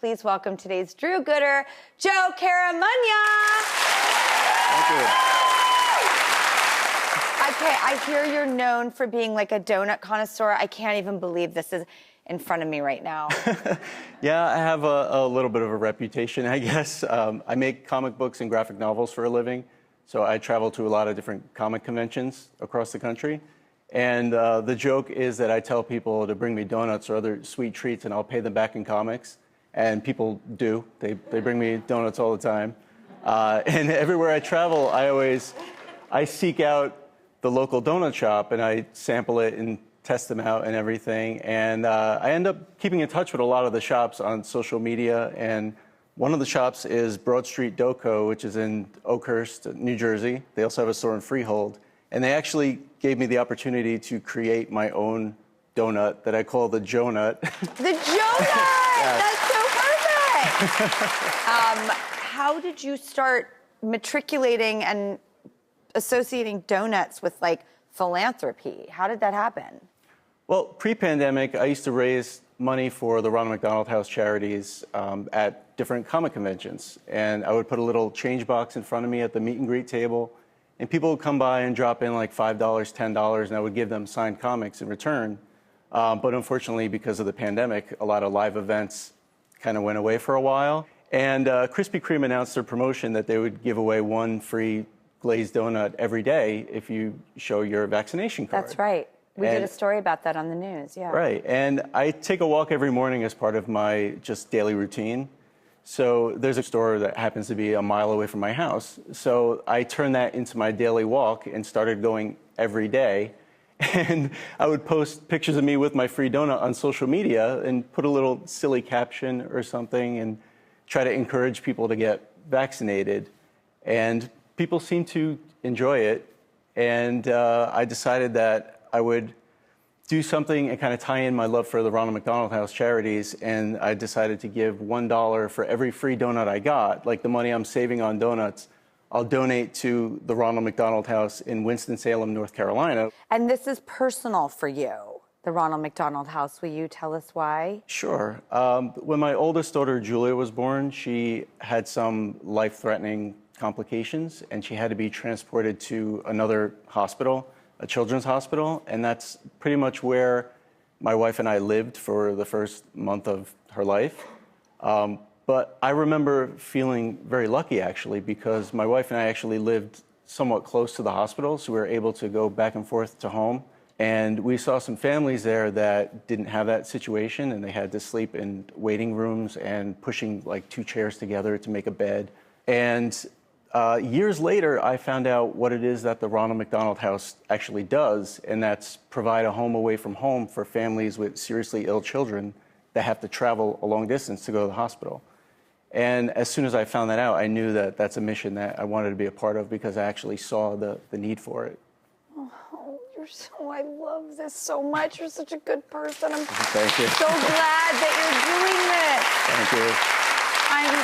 please welcome today's Drew Gooder, Joe Caramagna. Thank you. Okay, I hear you're known for being like a donut connoisseur. I can't even believe this is in front of me right now. Yeah, I have a little bit of a reputation, I guess. I make comic books and graphic novels for a living, so I travel to a lot of different comic conventions across the country. And the joke is that I tell people to bring me donuts or other sweet treats, and I'll pay them back in comics. And people do. They bring me donuts all the time. And everywhere I travel, I seek out the local donut shop, and I sample it and test them out and everything. And I end up keeping in touch with a lot of the shops on social media. And one of the shops is Broad Street Doco, which is in Oakhurst, New Jersey. They also have a store in Freehold. And they actually gave me the opportunity to create my own donut that I call the Joe-Nut. The Joe-Nut! Yes. That's so perfect! How did you start matriculating and associating donuts with, like, philanthropy? How did that happen? Well, pre-pandemic, I used to raise money for the Ronald McDonald House charities at different comic conventions. And I would put a little change box in front of me at the meet and greet table. And people would come by and drop in like $5, $10, and I would give them signed comics in return. But unfortunately, because of the pandemic, a lot of live events kind of went away for a while. And Krispy Kreme announced their promotion that they would give away one free glazed donut every day if you show your vaccination card. That's right. We did a story about that on the news, yeah. Right. And I take a walk every morning as part of my just daily routine. So there's a store that happens to be a mile away from my house. So I turned that into my daily walk and started going every day. And I would post pictures of me with my free donut on social media and put a little silly caption or something and try to encourage people to get vaccinated. And people seem to enjoy it. And I decided that I would do something and kind of tie in my love for the Ronald McDonald House charities, and I decided to give $1 for every free donut I got. Like the money I'm saving on donuts, I'll donate to the Ronald McDonald House in Winston-Salem, North Carolina. And this is personal for you, the Ronald McDonald House. Will you tell us why? Sure. When my oldest daughter, Julia, was born, she had some life-threatening complications, and she had to be transported to another hospital, a children's hospital, and that's pretty much where my wife and I lived for the first month of her life. But I remember feeling very lucky, actually, because my wife and I actually lived somewhat close to the hospital, so we were able to go back and forth to home. And we saw some families there that didn't have that situation, and they had to sleep in waiting rooms and pushing like 2 chairs together to make a bed. And years later, I found out what it is that the Ronald McDonald House actually does, and that's provide a home away from home for families with seriously ill children that have to travel a long distance to go to the hospital. And as soon as I found that out, I knew that that's a mission that I wanted to be a part of because I actually saw the need for it. Oh, I love this so much. You're such a good person. I'm Thank you. so glad that you're doing this. Thank you. I'm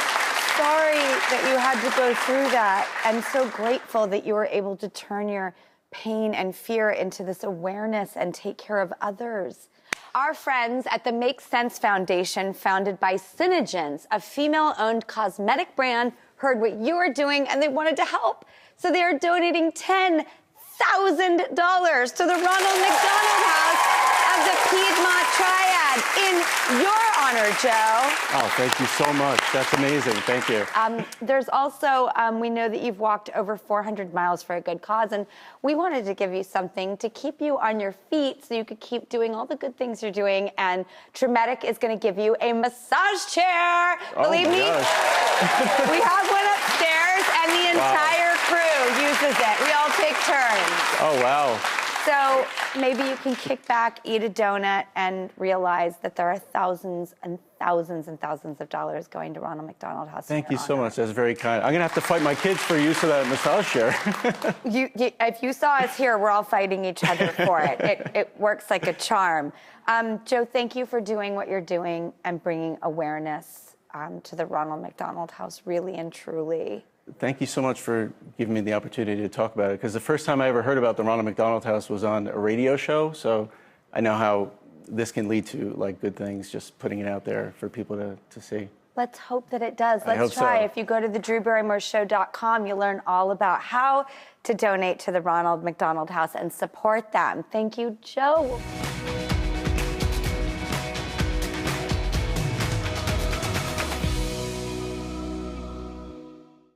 sorry that you had to go through that. I'm so grateful that you were able to turn your pain and fear into this awareness and take care of others. Our friends at the Make Sense Foundation, founded by Synogens, a female-owned cosmetic brand, heard what you were doing and they wanted to help. So they are donating $10,000 to the Ronald McDonald House of the Piedmont Triad in your honor, Joe. Oh, thank you so much. That's amazing. Thank you. There's also, we know that you've walked over 400 miles for a good cause, and we wanted to give you something to keep you on your feet so you could keep doing all the good things you're doing, and Traumatic is going to give you a massage chair. Believe me, we have one upstairs, and the entire crew uses it. We all take turns. Oh, wow. So maybe you can kick back, eat a donut, and realize that there are thousands and thousands and thousands of dollars going to Ronald McDonald House. Thank you so much. That's very kind. I'm going to have to fight my kids for use of that massage chair. If you saw us here, we're all fighting each other for it. It works like a charm. Joe, thank you for doing what you're doing and bringing awareness to the Ronald McDonald House, really and truly. Thank you so much for giving me the opportunity to talk about it, because the first time I ever heard about the Ronald McDonald House was on a radio show, so I know how this can lead to like good things, just putting it out there for people to see. Let's hope that it does. I hope Let's try. so. If you go to the DrewBarrymoreShow.com, you'll learn all about how to donate to the Ronald McDonald House and support them. Thank you, Joe.